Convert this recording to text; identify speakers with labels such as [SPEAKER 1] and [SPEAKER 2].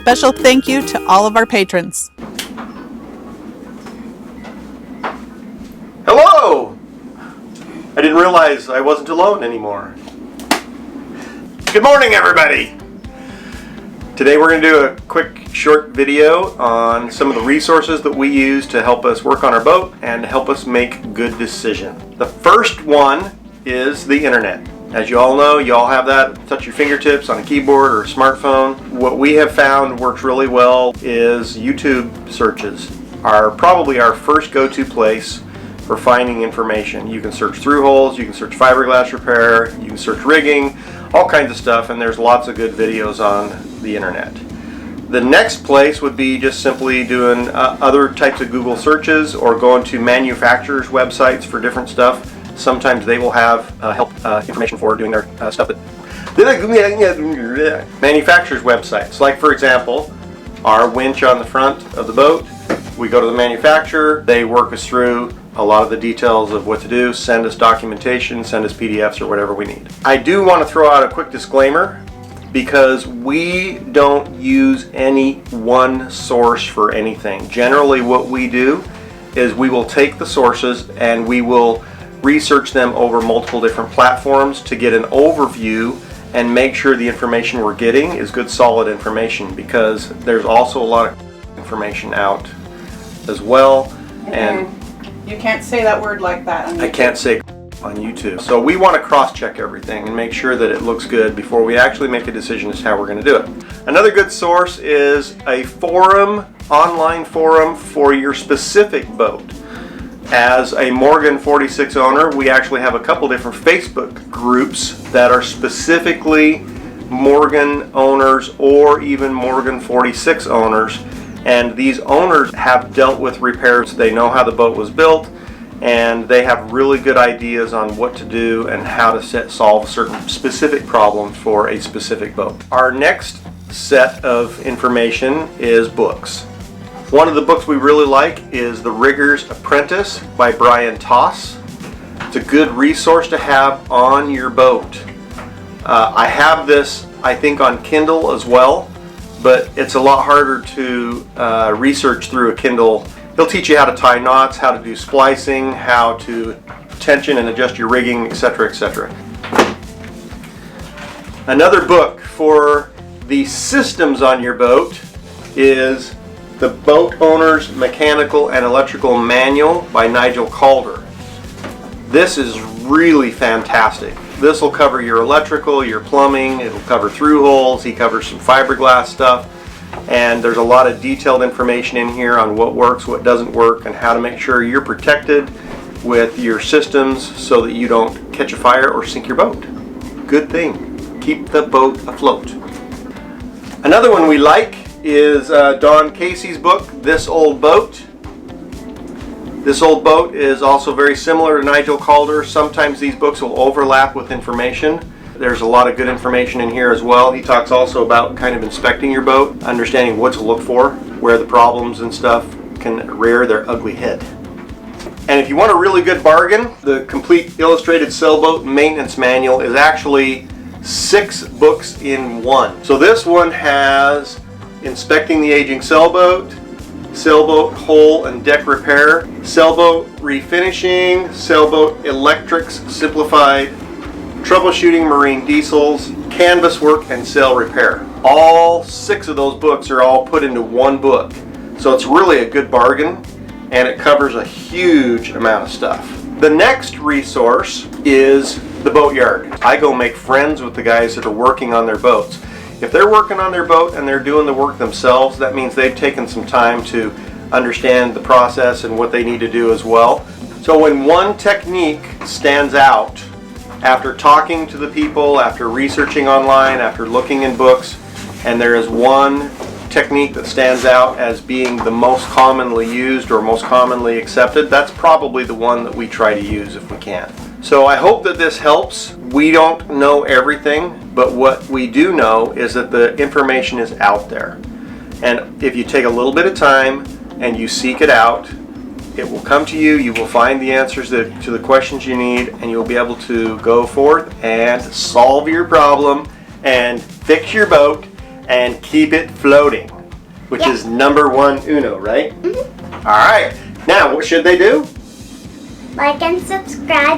[SPEAKER 1] special thank you to all of our patrons.
[SPEAKER 2] Hello! I didn't realize I wasn't alone anymore. Good morning, everybody! Today we're going to do a quick short video on some of the resources that we use to help us work on our boat and help us make good decisions. The first one is the internet. As you all know, you all have that, touch your fingertips on a keyboard or a smartphone. What we have found works really well is YouTube searches are probably our first go-to place for finding information. You can search through holes, you can search fiberglass repair, you can search rigging, all kinds of stuff, and there's lots of good videos on the internet. The next place would be just simply doing other types of Google searches or going to manufacturers' websites for different stuff. Sometimes they will have help information for doing their stuff. Manufacturers' websites, like for example, our winch on the front of the boat, we go to the manufacturer, they work us through a lot of the details of what to do, send us documentation, send us PDFs or whatever we need. I do want to throw out a quick disclaimer because we don't use any one source for anything. Generally what we do is we will take the sources and we will research them over multiple different platforms to get an overview and make sure the information we're getting is good solid information, because there's also a lot of information out as well. And
[SPEAKER 1] you can't say that word like that on YouTube.
[SPEAKER 2] I can't say on YouTube. So we want to cross-check everything and make sure that it looks good before we actually make a decision as to how we're going to do it. Another good source is a forum, online forum for your specific boat. As a Morgan 46 owner, we actually have a couple different Facebook groups that are specifically Morgan owners or even Morgan 46 owners. And these owners have dealt with repairs. They know how the boat was built, and they have really good ideas on what to do and how to solve certain specific problems for a specific boat. Our next set of information is books. One of the books we really like is The Rigger's Apprentice by Brian Toss. It's a good resource to have on your boat. I have this, I think, on Kindle as well, but it's a lot harder to research through a Kindle. He'll teach you how to tie knots, how to do splicing, how to tension and adjust your rigging, etc., etc. Another book for the systems on your boat is The Boat Owner's Mechanical and Electrical Manual by Nigel Calder. This is really fantastic. This will cover your electrical, your plumbing, it'll cover through holes, he covers some fiberglass stuff, and there's a lot of detailed information in here on what works, what doesn't work, and how to make sure you're protected with your systems so that you don't catch a fire or sink your boat. Good thing. Keep the boat afloat. Another one we like is Don Casey's book, This Old Boat. This Old Boat is also very similar to Nigel Calder. Sometimes these books will overlap with information. There's a lot of good information in here as well. He talks also about kind of inspecting your boat, understanding what to look for, where the problems and stuff can rear their ugly head. And if you want a really good bargain, the complete illustrated sailboat maintenance manual is actually 6 books in one. So this one has Inspecting the Aging Sailboat, Sailboat Hull and Deck Repair, Sailboat Refinishing, Sailboat Electrics Simplified, Troubleshooting Marine Diesels, Canvas Work, and Sail Repair. All 6 of those books are all put into one book. So it's really a good bargain, and it covers a huge amount of stuff. The next resource is the boatyard. I go make friends with the guys that are working on their boats. If they're working on their boat and they're doing the work themselves, that means they've taken some time to understand the process and what they need to do as well. So when one technique stands out, after talking to the people, after researching online, after looking in books, and there is one technique that stands out as being the most commonly used or most commonly accepted, that's probably the one that we try to use if we can. So I hope that this helps. We don't know everything, but what we do know is that the information is out there. And if you take a little bit of time and you seek it out, it will come to you. You will find the answers to the questions you need, and you'll be able to go forth and solve your problem and fix your boat and keep it floating. which
[SPEAKER 3] Yep.
[SPEAKER 2] is number one uno, right?
[SPEAKER 3] Mm-hmm.
[SPEAKER 2] All right. Now, what should they do?
[SPEAKER 3] Like and subscribe